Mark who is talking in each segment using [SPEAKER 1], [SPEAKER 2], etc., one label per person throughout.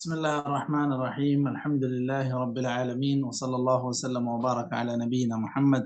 [SPEAKER 1] بسم الله الرحمن الرحيم. الحمد لله رب العالمين، وصلى الله وسلم وبارك على نبينا محمد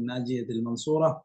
[SPEAKER 1] الناجية المنصورة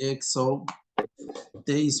[SPEAKER 1] 123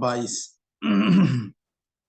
[SPEAKER 1] 22।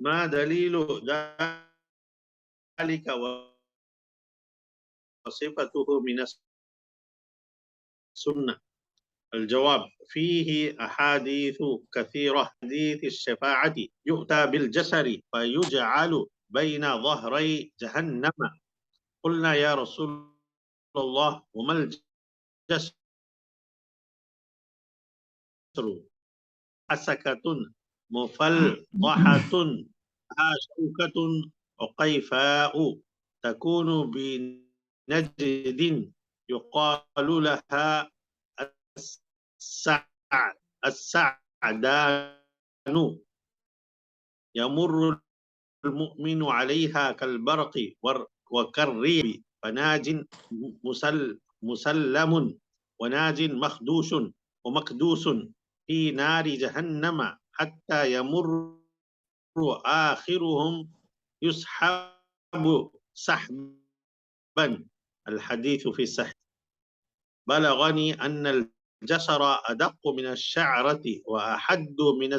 [SPEAKER 2] ما دليل ذلك وصفته من السنة؟ الجواب، فيه أحاديث كثيرة. حديث الشفاعة يؤتى بالجسر فيجعل بين ظهري جهنم. قلنا يا رسول الله وما الجسر؟ حسكة مفلطحة شوكة عقيفاء تكون بنجد يقال لها السعدان. يمر المؤمن عليها كالبرق وكالريح فناج مسلم وناج مخدوش ومكدوس في نار جهنم حتى يمر آخرهم يسحب سحبا. الحديث في الصحيح. بلغني أن الجسر أدق من الشعرة وأحد من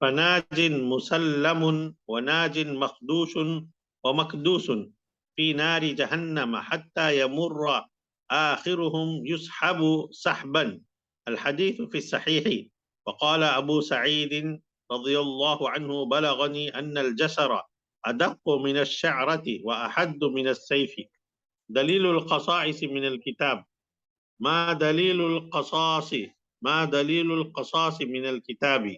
[SPEAKER 2] فناج مسلم وناج مخدوش ومكدوس في نار جهنم حتى يمر آخرهم يسحب سحبا. الحديث في الصحيح. وقال أبو سعيد رضي الله عنه بلغني أن الجسر أدق من الشعرة وأحد من السيف. دليل القصاص من الكتاب. ما دليل القصاص؟ ما دليل القصاص من الكتاب؟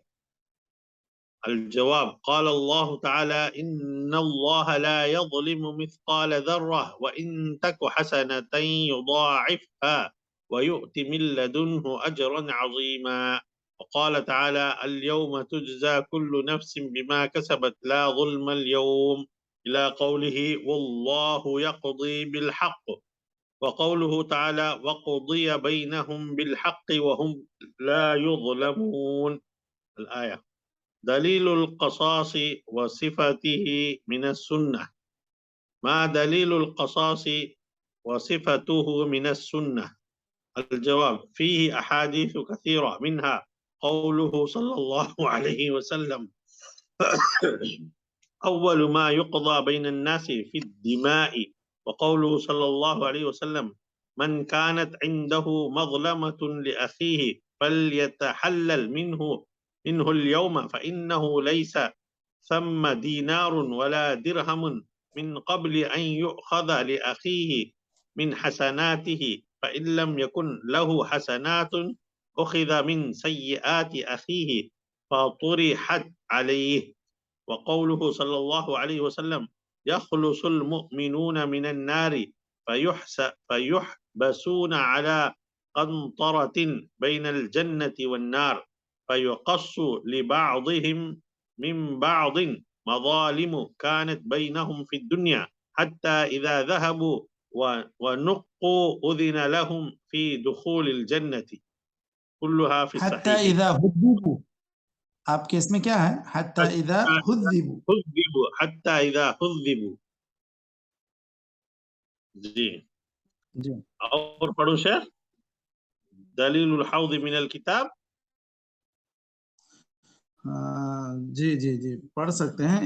[SPEAKER 2] الجواب، قال الله تعالى إن الله لا يظلم مثقال ذرة وإن تك حسنة يضاعفها ويؤت من لدنه أجرا عظيما. وقال تعالى اليوم تجزى كل نفس بما كسبت لا ظلم اليوم، إلى قوله والله يقضي بالحق. وقوله تعالى وقضي بينهم بالحق وهم لا يظلمون. الآية. دليل القصاص وصفته من السنة. ما دليل القصاص وصفته من السنة؟ الجواب، فيه أحاديث كثيرة، منها قوله صلى الله عليه وسلم أول ما يقضى بين الناس في الدماء. وقوله صلى الله عليه وسلم من كانت عنده مظلمة لأخيه فليتحلل منه اليوم فإنه ليس ثم دينار ولا درهم من قبل أن يؤخذ لأخيه من حسناته، فإن لم يكن له حسنات أخذ من سيئات أخيه فطرحت عليه. وقوله صلى الله عليه وسلم يخلص المؤمنون من النار فيحبسون على قنطرة بين الجنة والنار فيقص لبعضهم من بعض مظالم كانت بينهم في الدنيا حتى إذا ذهبوا ونقوا أذن لهم في دخول الجنة كلها في
[SPEAKER 1] حتى
[SPEAKER 2] الصحيح.
[SPEAKER 1] اذا حذبوا، آپ کے اس میں کیا ہے؟ حتى اذا حذبوا،
[SPEAKER 2] حتى إذا حذبوا. جی
[SPEAKER 1] جی
[SPEAKER 2] اور پڑھو شیخ دلیل الحوض من الکتاب.
[SPEAKER 1] جی جی جی پڑھ سکتے ہیں،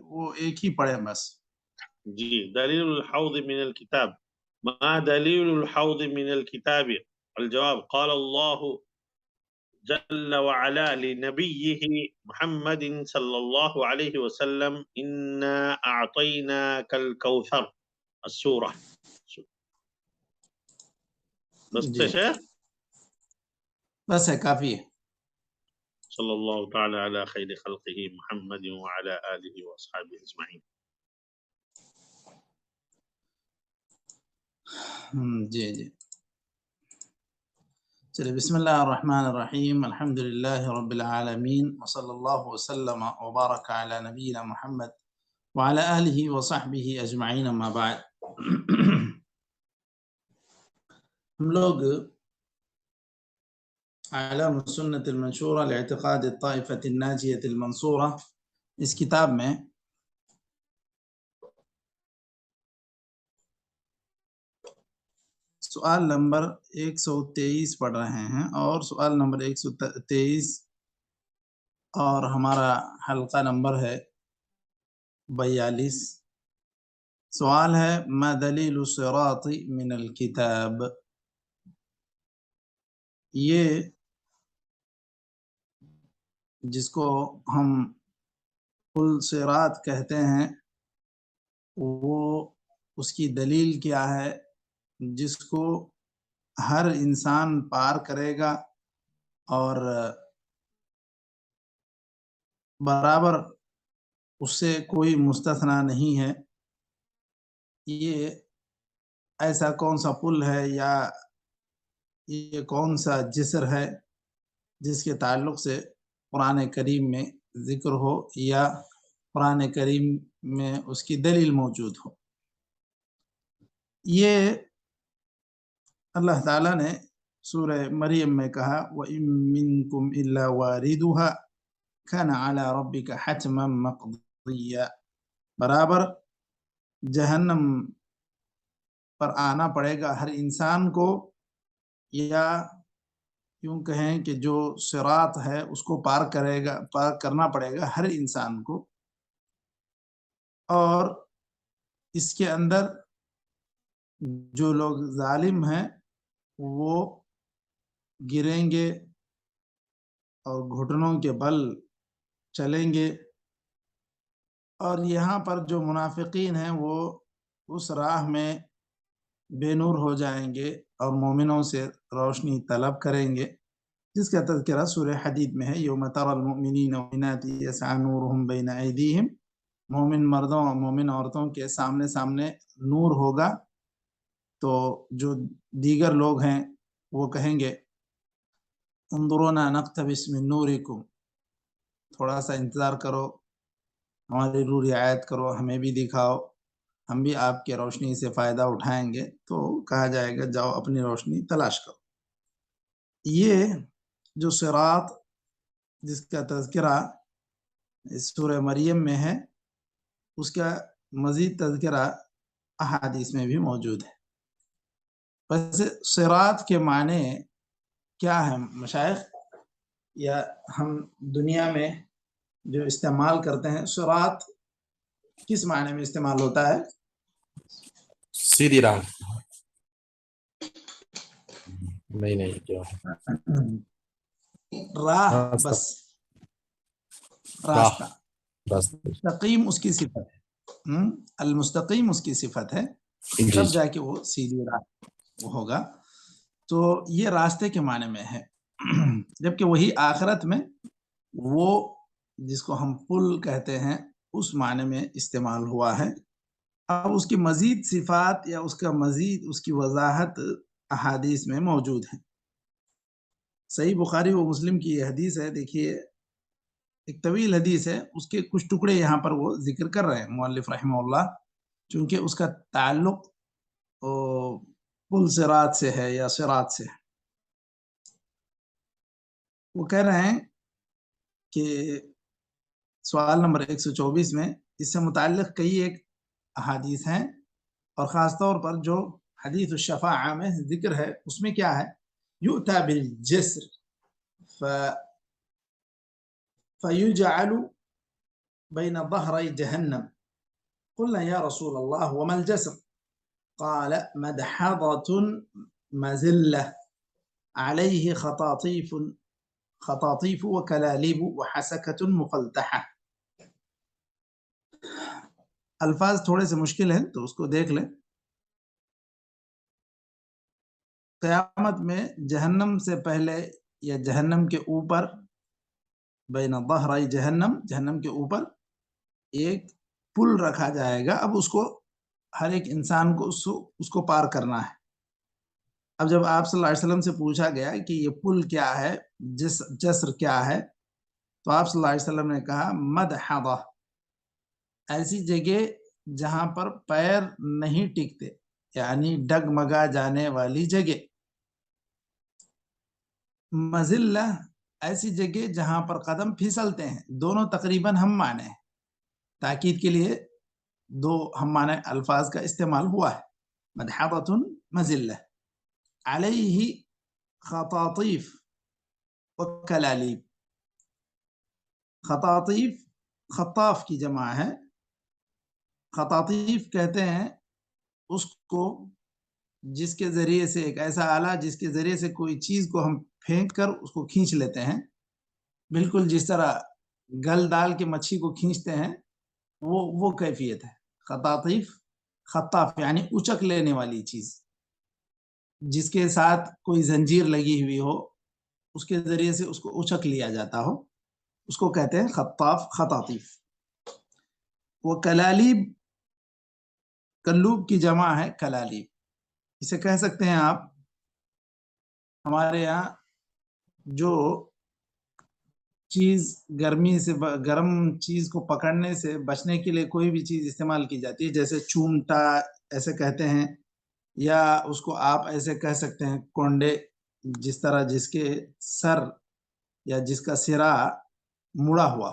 [SPEAKER 1] وہ ایک ہی پڑھیں بس.
[SPEAKER 2] جی دلیل الحوض من الكتاب. ما دلیل الحوض من الكتاب؟ الجواب قال الله جل وعلا لنبيه محمد صلى الله عليه وسلم إنا أعطيناك الكوثر السورة. بس
[SPEAKER 1] جی
[SPEAKER 2] شيخ
[SPEAKER 1] بس ہے، کافی ہے.
[SPEAKER 2] صلى الله تعالى على خير خلقه محمد وعلى آله وأصحابه أجمعين.
[SPEAKER 1] جی جی چلیے، بسم اللہ الرحمن الرحیم، الحمد للہ رب العالمین، وصلی اللہ وسلم وبارک علی نبینا محمد وعلی آلہ وصحبہ اجمعین، اما بعد. ہم لوگ اعلام السنة المنشورہ لاعتقاد الطائفة الناجیة المنصورہ اس کتاب میں سوال نمبر 123 پڑھ رہے ہیں، اور سوال نمبر 123 اور ہمارا حلقہ نمبر ہے 42. سوال ہے ما دلیل الصراط من الکتاب. یہ جس کو ہم پل صراط کہتے ہیں، وہ اس کی دلیل کیا ہے جس کو ہر انسان پار کرے گا اور برابر اس سے کوئی مستثنا نہیں ہے. یہ ایسا کون سا پل ہے یا یہ کون سا جسر ہے جس کے تعلق سے قرآن کریم میں ذکر ہو یا قرآن کریم میں اس کی دلیل موجود ہو؟ یہ اللہ تعالیٰ نے سورہ مریم میں کہا وَإِن مِّنكُمْ إِلَّا وَارِدُهَا كَانَ عَلَى رَبِّكَ حَتْمًا مَقْضِيًّا. برابر جہنم پر آنا پڑے گا ہر انسان کو، یا یوں کہیں کہ جو صراط ہے اس کو پار کرنا پڑے گا ہر انسان کو، اور اس کے اندر جو لوگ ظالم ہیں وہ گریں گے اور گھٹنوں کے بل چلیں گے، اور یہاں پر جو منافقین ہیں وہ اس راہ میں بے نور ہو جائیں گے اور مومنوں سے روشنی طلب کریں گے، جس کا تذکرہ سورہ حدید میں ہے. یوم تری المؤمنین والمؤمنات یسعی نورہم بین ایدیہم. مومن مردوں اور مومن عورتوں کے سامنے سامنے نور ہوگا، تو جو دیگر لوگ ہیں وہ کہیں گے انظرونا نقتبس من نورکم، تھوڑا سا انتظار کرو، ہماری رعایت کرو، ہمیں بھی دکھاؤ، ہم بھی آپ کے روشنی سے فائدہ اٹھائیں گے. تو کہا جائے گا جاؤ اپنی روشنی تلاش کرو. یہ جو صراط جس کا تذکرہ اس سورہ مریم میں ہے، اس کا مزید تذکرہ احادیث میں بھی موجود ہے. بس صراط کے معنی کیا ہے مشائخ، یا ہم دنیا میں جو استعمال کرتے ہیں، صراط کس معنی میں استعمال ہوتا ہے؟
[SPEAKER 3] سیدھی راہ. نہیں جو
[SPEAKER 1] راہ،
[SPEAKER 3] راستہ.
[SPEAKER 1] بس راستہ.
[SPEAKER 3] راستہ.
[SPEAKER 1] مستقیم اس کی صفت ہے، المستقیم اس کی صفت ہے، تب جا کے وہ سیدھی راہ ہوگا. تو یہ راستے کے معنی میں ہے، جبکہ وہی آخرت میں وہ جس کو ہم پل کہتے ہیں اس معنی میں استعمال ہوا ہے. اب اس کی مزید صفات یا اس کی وضاحت احادیث میں موجود ہے. صحیح بخاری و مسلم کی یہ حدیث ہے. دیکھیے ایک طویل حدیث ہے، اس کے کچھ ٹکڑے یہاں پر وہ ذکر کر رہے ہیں مؤلف رحمہ اللہ، چونکہ اس کا تعلق پل صراط سے ہے یا صراط سے. وہ کہہ رہے ہیں کہ سوال نمبر 124 میں اس سے متعلق کئی ایک احادیث ہیں، اور خاص طور پر جو حدیث الشفاعہ میں ذکر ہے اس میں کیا ہے، یؤتی بالجسر فیجعل بین ظہری جہنم. قلنا یا رسول اللہ وما الجسر؟ قال مدحضة مزلة عليه خطاطيف وكلاليب وحسكة مفلتحة. الفاظ تھوڑے سے مشکل ہیں تو اس کو دیکھ لیں. قیامت میں جہنم سے پہلے یا جہنم کے اوپر، بین ظہری جہنم، جہنم کے اوپر ایک پل رکھا جائے گا. اب اس کو ہر ایک انسان کو اس کو پار کرنا ہے. اب جب آپ صلی اللہ علیہ وسلم سے پوچھا گیا کہ یہ پل کیا ہے، جسر کیا ہے، تو آپ صلی اللہ علیہ وسلم نے کہا مدحضہ، ایسی جگہ جہاں پر پیر نہیں ٹکتے، یعنی ڈگمگا جانے والی جگہ. مزلہ، ایسی جگہ جہاں پر قدم پھسلتے ہیں. دونوں تقریباً ہم معنی ہیں، تاکید کے لیے دو ہم معنی الفاظ کا استعمال ہوا ہے. مدحضة مزلہ علیہ خطاطیف وکلالیب. خطاطیف خطاف کی جمع ہے. خطاطیف کہتے ہیں اس کو جس کے ذریعے سے، ایک ایسا آلہ جس کے ذریعے سے کوئی چیز کو ہم پھینک کر اس کو کھینچ لیتے ہیں، بالکل جس طرح گل ڈال کے مچھی کو کھینچتے ہیں، وہ کیفیت ہے. خطاطیف، خطاف یعنی اچک لینے والی چیز، جس کے ساتھ کوئی زنجیر لگی ہوئی ہو، اس کے ذریعے سے اس کو اچک لیا جاتا ہو، اس کو کہتے ہیں خطاف، خطاطیف. وہ کلالیب، کلوب کی جمع ہے کلالیب. اسے کہہ سکتے ہیں آپ، ہمارے یہاں جو چیز گرمی سے، گرم چیز کو پکڑنے سے بچنے کے لیے کوئی بھی چیز استعمال کی جاتی ہے، جیسے چومٹا ایسے کہتے ہیں، یا اس کو آپ ایسے کہہ سکتے ہیں کونڈے، جس طرح جس کے سر یا جس کا سرا مڑا ہوا،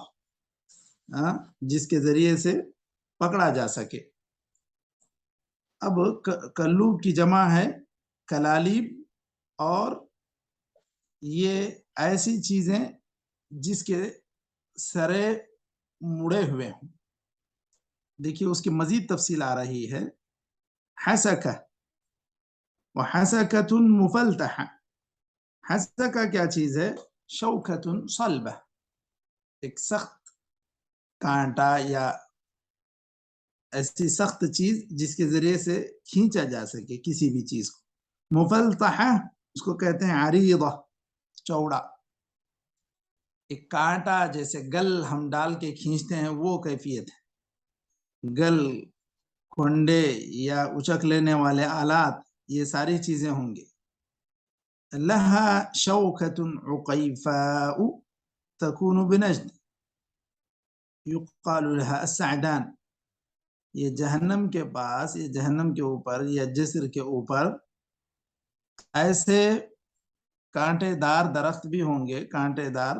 [SPEAKER 1] جس کے ذریعے سے پکڑا جا سکے. اب کلوب کی جمع ہے کلالیب، اور یہ ایسی چیزیں جس کے سرے مڑے ہوئے ہوں. دیکھیے اس کی مزید تفصیل آ رہی ہے. حسکہ وحسکۃ مفلتحہ. حسکہ کیا چیز ہے؟ شوکۃ صلبہ، ایک سخت کانٹا یا ایسی سخت چیز جس کے ذریعے سے کھینچا جا سکے کسی بھی چیز کو. مفلتحہ اس کو کہتے ہیں عریضہ، چوڑا. ایک کانٹا جیسے گل ہم ڈال کے کھینچتے ہیں، وہ کیفیت ہے. گل، کھنڈے یا اچک لینے والے آلات، یہ ساری چیزیں ہوں گے. لہا شوکۃ عقیفاء تکون بنجد یقال لها السعدان. یہ جہنم کے پاس، یہ جہنم کے اوپر یا جسر کے اوپر ایسے کانٹے دار درخت بھی ہوں گے، کانٹے دار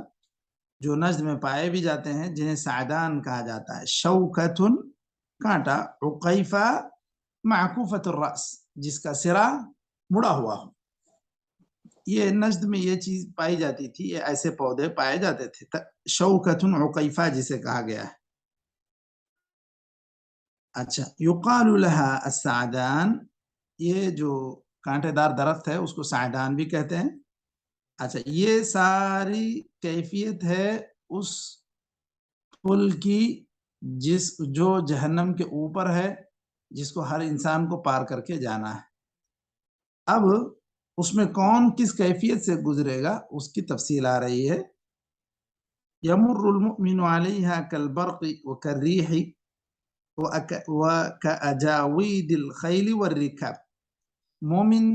[SPEAKER 1] جو نجد میں پائے بھی جاتے ہیں، جنہیں سعدان کہا جاتا ہے. شوکۃ کانٹا، عقیفہ معکوفۃ الرأس جس کا سرا مڑا ہوا ہو. یہ نجد میں یہ چیز پائی جاتی تھی، یہ ایسے پودے پائے جاتے تھے. شوکۃ عقیفہ جسے کہا گیا ہے. اچھا، یقال لها السعدان، یہ جو کانٹے دار درخت ہے اس کو سعدان بھی کہتے ہیں. اچھا، یہ ساری کیفیت ہے اس پل کی جو جہنم کے اوپر ہے، جس کو ہر انسان کو پار کر کے جانا ہے. اب اس میں کون کس کیفیت سے گزرے گا اس کی تفصیل آ رہی ہے. یمر المؤمن علیہا کالبرق وکالریح وکأجاوید الخیل والرکاب. مومن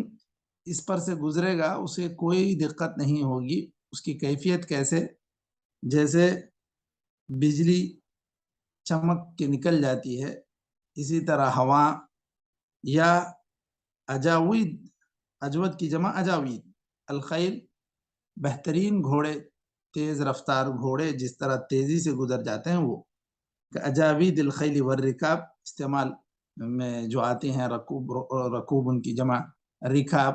[SPEAKER 1] اس پر سے گزرے گا اسے کوئی دقت نہیں ہوگی. اس کی کیفیت کیسے؟ جیسے بجلی چمک کے نکل جاتی ہے، اسی طرح ہوا یا اجاوید، اجود کی جمع اجاوید، الخیل بہترین گھوڑے، تیز رفتار گھوڑے جس طرح تیزی سے گزر جاتے ہیں وہ اجاوید الخیل والرکاب استعمال میں جو آتے ہیں. رکوب ان کی جمع رکاب،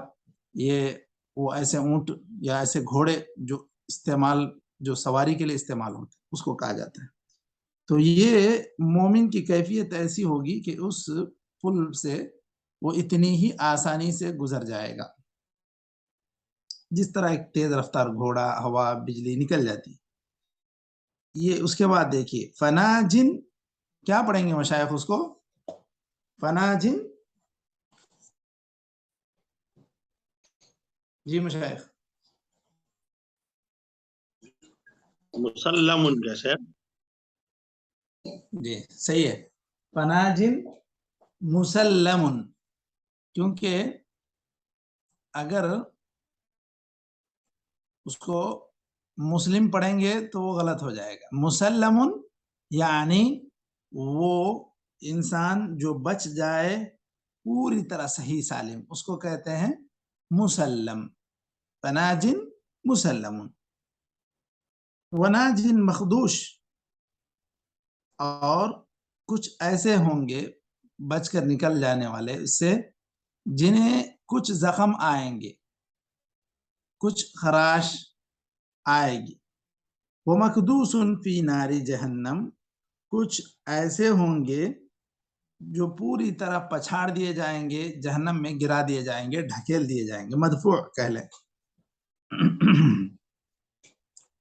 [SPEAKER 1] یہ وہ ایسے اونٹ یا ایسے گھوڑے جو سواری کے لیے استعمال ہوتے ہیں اس کو کہا جاتا ہے. تو یہ مومن کی کیفیت ایسی ہوگی کہ اس پل سے وہ اتنی ہی آسانی سے گزر جائے گا جس طرح ایک تیز رفتار گھوڑا، ہوا، بجلی نکل جاتی. یہ اس کے بعد دیکھیے فناجن، کیا پڑھیں گے مشائخ اس کو؟ فناجن، جی مشائخ.
[SPEAKER 2] مسلم جیسے
[SPEAKER 1] جی صحیح ہے، فناجن مسلم، کیونکہ اگر اس کو مسلم پڑھیں گے تو وہ غلط ہو جائے گا. مسلم یعنی وہ انسان جو بچ جائے پوری طرح صحیح سالم، اس کو کہتے ہیں مسلم. فناجن مسلم. وناجن مخدوش، اور کچھ ایسے ہوں گے بچ کر نکل جانے والے اس سے جنہیں کچھ زخم آئیں گے، کچھ خراش آئے گی. ومکدوس فی ناری جہنم، کچھ ایسے ہوں گے جو پوری طرح پچھاڑ دیے جائیں گے، جہنم میں گرا دیے جائیں گے، ڈھکیل دیے جائیں گے، مدفوع کہہ لیں.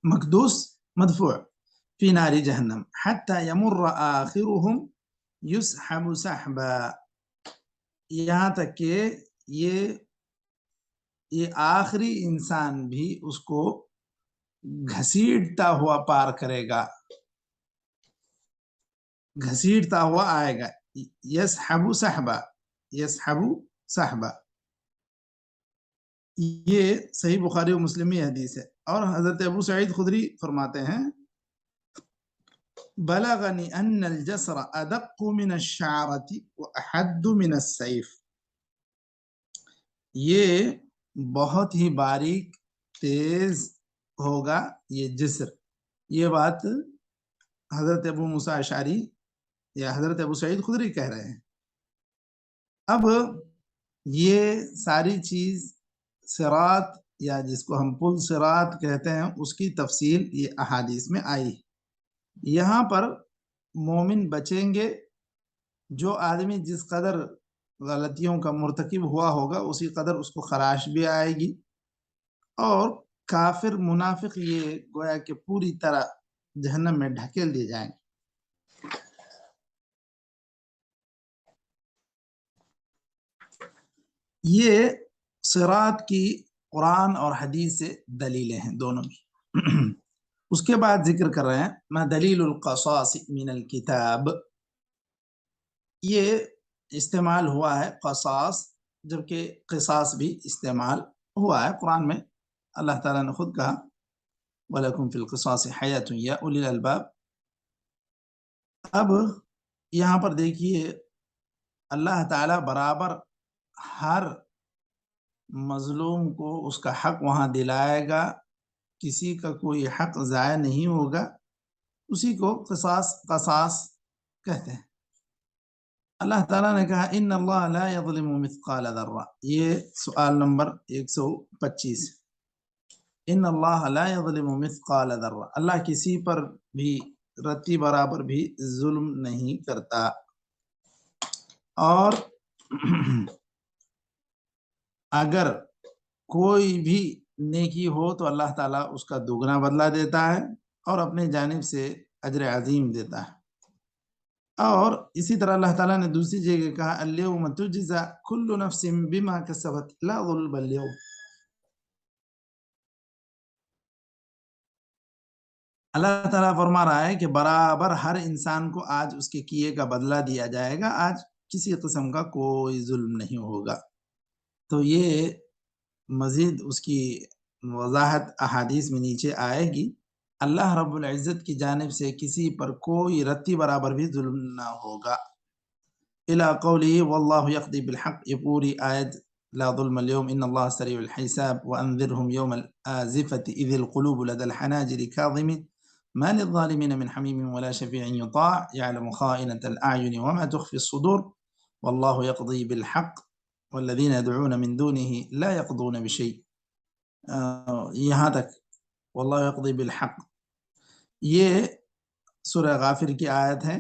[SPEAKER 1] مکدوس مدفوع فی ناری جہنم حتی یمر آخرهم یسحب سحبا، یہاں تک کہ یہ آخری انسان بھی اس کو گھسیٹتا ہوا پار کرے گا، گھسیٹتا ہوا آئے گا. یسحب سحبا، یسحب سحبا، یہ صحیح بخاری و مسلمی حدیث ہے. اور حضرت ابو سعید خدری فرماتے ہیں بلغنی ان الجسر ادق من الشعرة واحد من السیف، یہ بہت ہی باریک تیز ہوگا یہ جسر. یہ بات حضرت ابو موسیٰ اشعری یا حضرت ابو سعید خدری کہہ رہے ہیں. اب یہ ساری چیز صراط یا جس کو ہم پل صراط کہتے ہیں اس کی تفصیل یہ احادیث میں آئی. یہاں پر مومن بچیں گے، جو آدمی جس قدر غلطیوں کا مرتکب ہوا ہوگا اسی قدر اس کو خراش بھی آئے گی، اور کافر منافق یہ گویا کہ پوری طرح جہنم میں ڈھکیل دیے جائیں گے. یہ صراط کی قرآن اور حدیث سے دلیلیں ہیں دونوں کی. اس کے بعد ذکر کر رہے ہیں ما دلیل القصاص من الکتاب، یہ استعمال ہوا ہے قصاص، جبکہ قصاص بھی استعمال ہوا ہے قرآن میں. اللہ تعالیٰ نے خود کہا وَلَكُمْ فِي الْقِصَاصِ حَيَاةٌ يَا أُولِي الْأَلْبَابِ. اب یہاں پر دیکھیے اللہ تعالیٰ برابر ہر مظلوم کو اس کا حق وہاں دلائے گا، کسی کا کوئی حق ضائع نہیں ہوگا، اسی کو قصاص کہتے ہیں. اللہ تعالیٰ نے کہا ان اللہ لا یظلم مثقال ذرہ، یہ سوال نمبر 125. ان اللہ لا یظلم مثقال ذرہ، اللہ کسی پر بھی رتی برابر بھی ظلم نہیں کرتا. اور اگر کوئی بھی نیکی ہو تو اللہ تعالیٰ اس کا دوگنا بدلہ دیتا ہے اور اپنے جانب سے اجر عظیم دیتا ہے. اور اسی طرح اللہ تعالیٰ نے دوسری جگہ کہا الیوم تجزا کل نفس بما کسبت لا ظلم اليوم. اللہ تعالیٰ فرما رہا ہے کہ برابر ہر انسان کو آج اس کے کیے کا بدلہ دیا جائے گا، آج کسی قسم کا کوئی ظلم نہیں ہوگا. تو یہ مزید اس کی وضاحت احادیث میں نیچے آئے گی۔ اللہ رب العزت کی جانب سے کسی پر کوئی رتی برابر بھی ظلم نہ ہوگا۔ الی قوله واللہ یقضی بالحق، یہ پوری آیت لا ظلم اليوم ان اللہ سریع الحساب وانذرهم یوم الآزفة اذ القلوب لدى الحناجر كاظمين ما للظالمين من حمیم ولا شفیع یطاع یعلم خائنة الأعین وما تخفی الصدور واللہ یقضی بالحق والذین يدعون من دونه لا يقضون بشیء، یہاں تک واللہ یقضی بالحق۔ یہ سورہ غافر کی آیت ہے۔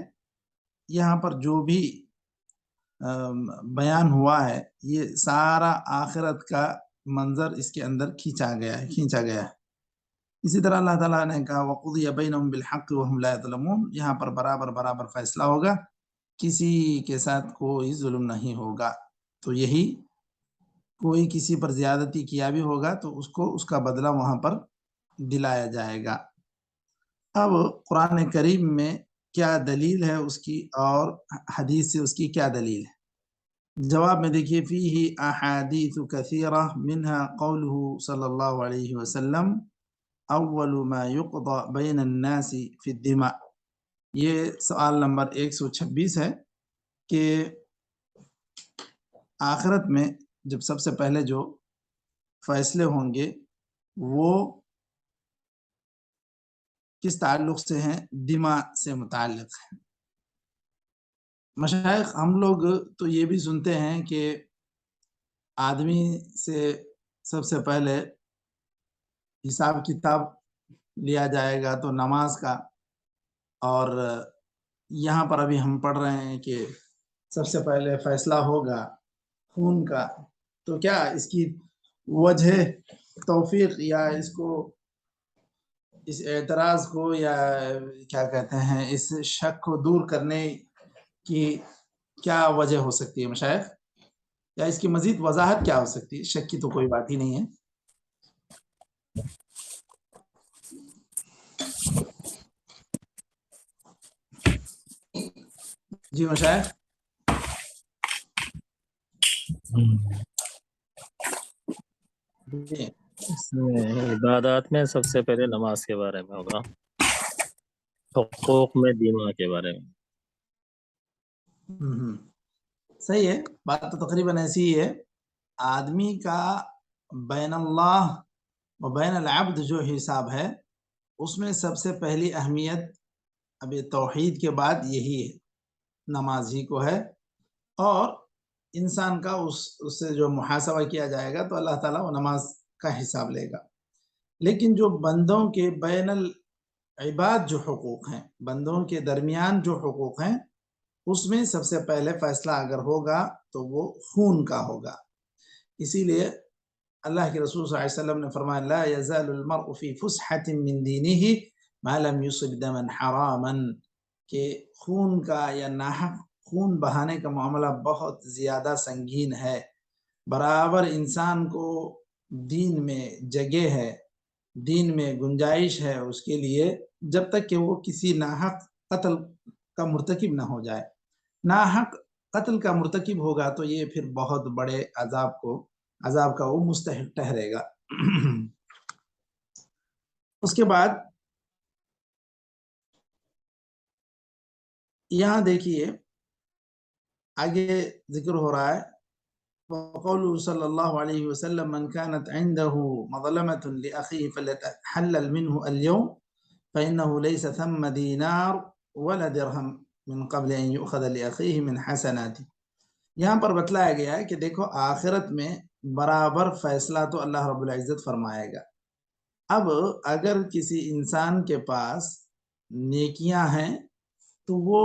[SPEAKER 1] یہاں پر جو بھی بیان ہوا ہے یہ سارا آخرت کا منظر اس کے اندر کھینچا گیا ہے۔ اسی طرح اللہ تعالیٰ نے کہا وَقُضِيَ بَيْنَهُم بِالْحَقِّ وَهُمْ لَا يَظْلَمُونَ، یہاں پر برابر فیصلہ ہوگا، کسی کے ساتھ کوئی ظلم نہیں ہوگا۔ تو یہی کوئی کسی پر زیادتی کیا بھی ہوگا تو اس کو اس کا بدلہ وہاں پر دلایا جائے گا۔ اب قرآن کریم میں کیا دلیل ہے اس کی اور حدیث سے اس کی کیا دلیل ہے؟ جواب میں دیکھیے فیہ احادیث کثیرہ منہا قولہ صلی اللہ علیہ وسلم اول ما یقضى بین الناس فی الدماء، یہ سوال نمبر 126 ہے کہ آخرت میں جب سب سے پہلے جو فیصلے ہوں گے وہ کس تعلق سے ہیں؟ دماء سے متعلق ہے۔ مشائخ ہم لوگ تو یہ بھی سنتے ہیں کہ آدمی سے سب سے پہلے حساب کتاب لیا جائے گا تو نماز کا، اور یہاں پر ابھی ہم پڑھ رہے ہیں کہ سب سے پہلے فیصلہ ہوگا خون کا، تو کیا اس کی وجہ توفیق یا اس اعتراض کو یا کیا کہتے ہیں اس شک کو دور کرنے کی کیا وجہ ہو سکتی ہے مشائخ، یا اس کی مزید وضاحت کیا ہو سکتی ہے؟ شک کی تو کوئی بات ہی نہیں ہے۔ جی مشائخ جی۔
[SPEAKER 4] اس میں عبادات میں سب سے پہلے نماز کے بارے میں ہوگا، حقوق میں دماء کے بارے میں۔
[SPEAKER 1] صحیح ہے، بات تو تقریباً ایسی ہی ہے۔ آدمی کا بین اللہ و بین العبد جو حساب ہے اس میں سب سے پہلی اہمیت ابھی توحید کے بعد یہی ہے، نماز ہی کو ہے، اور انسان کا اس سے جو محاسبہ کیا جائے گا تو اللہ تعالیٰ وہ نماز کا حساب لے گا۔ لیکن جو بندوں کے بین العباد جو حقوق ہیں، بندوں کے درمیان جو حقوق ہیں، اس میں سب سے پہلے فیصلہ اگر ہوگا تو وہ خون کا ہوگا۔ اسی لیے اللہ کے رسول صلی اللہ علیہ وسلم نے فرمایا لا يزال المرء فی فسحۃ من دینہ ما لم یصب دما حراما، کہ خون کا یا ناحق خون بہانے کا معاملہ بہت زیادہ سنگین ہے۔ برابر انسان کو دین میں جگہ ہے، دین میں گنجائش ہے اس کے لیے، جب تک کہ وہ کسی ناحق قتل کا مرتکب نہ ہو جائے۔ ناحق قتل کا مرتکب ہوگا تو یہ پھر بہت بڑے عذاب کا وہ مستحق ٹھہرے گا۔ اس کے بعد یہاں دیکھیے آگے ذکر ہو رہا ہے وقوله صلی اللہ علیہ وسلم من كانت عنده مظلمة لأخيه فليتحلل منه اليوم فإنه ليس ثم دينار ولا درهم من قبل ان يؤخذ لأخيه من حسناته۔ یہاں پر بتلایا گیا ہے کہ دیکھو آخرت میں برابر فیصلہ تو اللہ رب العزت فرمائے گا۔ اب اگر کسی انسان کے پاس نیکیاں ہیں تو وہ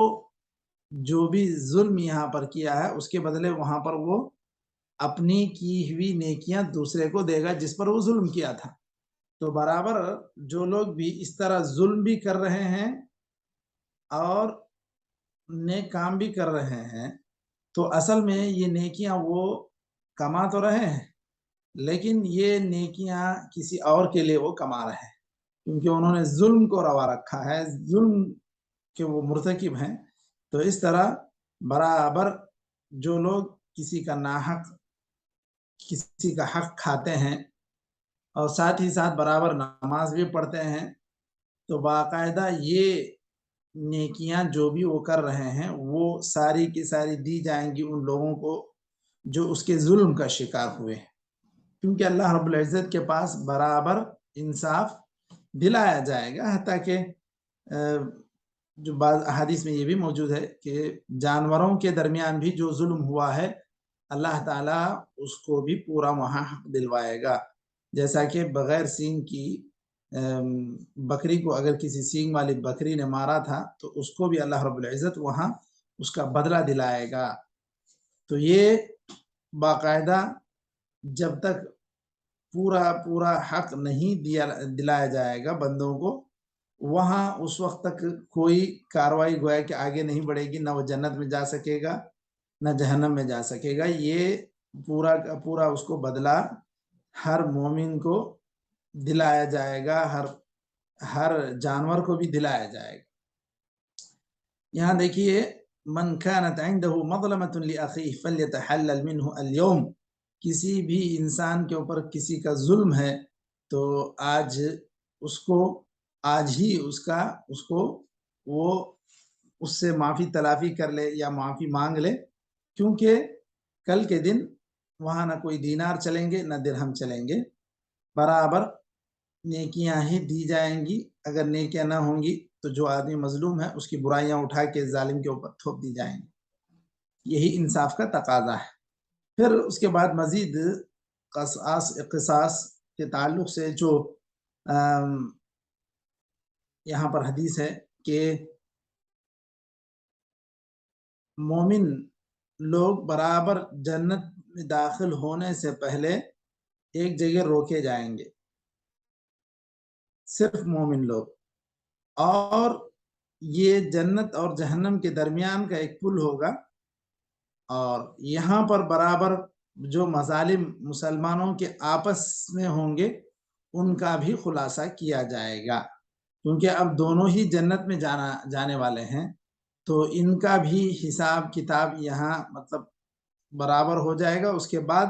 [SPEAKER 1] جو بھی ظلم یہاں پر کیا ہے اس کے بدلے وہاں پر وہ اپنی کی ہوئی نیکیاں دوسرے کو دے گا جس پر وہ ظلم کیا تھا۔ تو برابر جو لوگ بھی اس طرح ظلم بھی کر رہے ہیں اور نیک کام بھی کر رہے ہیں تو اصل میں یہ نیکیاں وہ کما تو رہے ہیں، لیکن یہ نیکیاں کسی اور کے لیے وہ کما رہے ہیں، کیونکہ انہوں نے ظلم کو روا رکھا ہے، ظلم کے وہ مرتکب ہیں۔ تو اس طرح برابر جو لوگ کسی کا ناحق کسی کا حق کھاتے ہیں اور ساتھ ہی ساتھ برابر نماز بھی پڑھتے ہیں، تو باقاعدہ یہ نیکیاں جو بھی وہ کر رہے ہیں وہ ساری کی ساری دی جائیں گی ان لوگوں کو جو اس کے ظلم کا شکار ہوئے، کیونکہ اللہ رب العزت کے پاس برابر انصاف دلایا جائے گا۔ حتیٰ کہ جو بعض احادیث میں یہ بھی موجود ہے کہ جانوروں کے درمیان بھی جو ظلم ہوا ہے اللہ تعالیٰ اس کو بھی پورا وہاں حق دلوائے گا، جیسا کہ بغیر سینگ کی بکری کو اگر کسی سینگ والی بکری نے مارا تھا تو اس کو بھی اللہ رب العزت وہاں اس کا بدلہ دلائے گا۔ تو یہ باقاعدہ جب تک پورا حق نہیں دلایا جائے گا بندوں کو، وہاں اس وقت تک کوئی کاروائی گویا کہ آگے نہیں بڑھے گی، نہ وہ جنت میں جا سکے گا نہ جہنم میں جا سکے گا۔ یہ پورا اس کو بدلہ ہر مومن کو دلایا جائے گا، ہر جانور کو بھی دلایا جائے گا۔ یہاں دیکھیے من كانت عنده مظلمة لأخيه فليتحلل منه اليوم، کسی بھی انسان کے اوپر کسی کا ظلم ہے تو آج ہی وہ اس سے معافی تلافی کر لے یا معافی مانگ لے، کیونکہ کل کے دن وہاں نہ کوئی دینار چلیں گے نہ درہم چلیں گے، برابر نیکیاں ہی دی جائیں گی۔ اگر نیکیاں نہ ہوں گی تو جو آدمی مظلوم ہے اس کی برائیاں اٹھا کے ظالم کے اوپر تھوپ دی جائیں گی۔ یہی انصاف کا تقاضا ہے۔ پھر اس کے بعد مزید قصاص کے تعلق سے جو یہاں پر حدیث ہے کہ مومن لوگ برابر جنت میں داخل ہونے سے پہلے ایک جگہ روکے جائیں گے، صرف مومن لوگ، اور یہ جنت اور جہنم کے درمیان کا ایک پل ہوگا، اور یہاں پر برابر جو مظالم مسلمانوں کے آپس میں ہوں گے ان کا بھی خلاصہ کیا جائے گا، کیونکہ اب دونوں ہی جنت میں جانے والے ہیں، تو ان کا بھی حساب کتاب یہاں مطلب برابر ہو جائے گا، اس کے بعد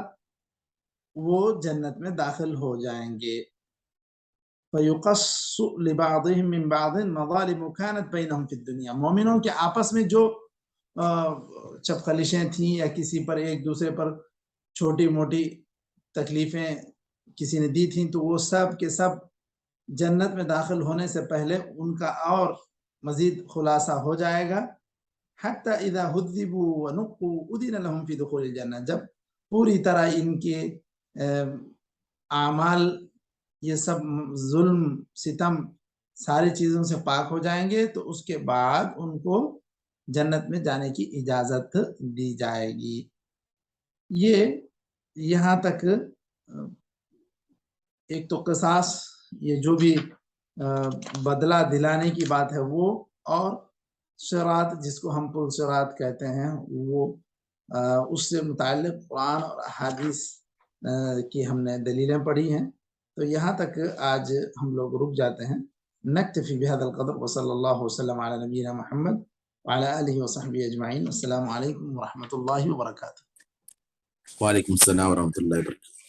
[SPEAKER 1] وہ جنت میں داخل ہو جائیں گے۔ فَيُقَصُّ لِبَعْضِهِمْ مِنْ بَعْضٍ مَظَالِمُ كَانَتْ بَيْنَهُمْ فِي الدُّنْيَا، مومنوں کے آپس میں جو چپخلشیں تھیں یا کسی پر ایک دوسرے پر چھوٹی موٹی تکلیفیں کسی نے دی تھیں، تو وہ سب کے سب جنت میں داخل ہونے سے پہلے ان کا اور مزید خلاصہ ہو جائے گا۔ حَتَّى إِذَا هُذِّبُوا وَنُقُّوا أُذِنَ لَهُمْ فِي دُخُولِ الْجَنَّةِ، جب پوری طرح ان کے اعمال یہ سب ظلم ستم ساری چیزوں سے پاک ہو جائیں گے تو اس کے بعد ان کو جنت میں جانے کی اجازت دی جائے گی۔ یہ یہاں تک ایک تو قصاص، یہ جو بھی بدلہ دلانے کی بات ہے وہ، اور صراط جس کو ہم پل صراط کہتے ہیں وہ، اس سے متعلق قرآن اور احادیث کی ہم نے دلیلیں پڑھی ہیں۔ تو یہاں تک آج ہم لوگ رک جاتے ہیں۔ نکتفی بہذا القدر وصلی اللہ وسلم علی نبینا محمد وعلی آلہ وصحبہ اجمعین۔ السلام علیکم ورحمۃ اللہ وبرکاتہ۔
[SPEAKER 3] وعلیکم السلام ورحمۃ اللہ وبرکاتہ۔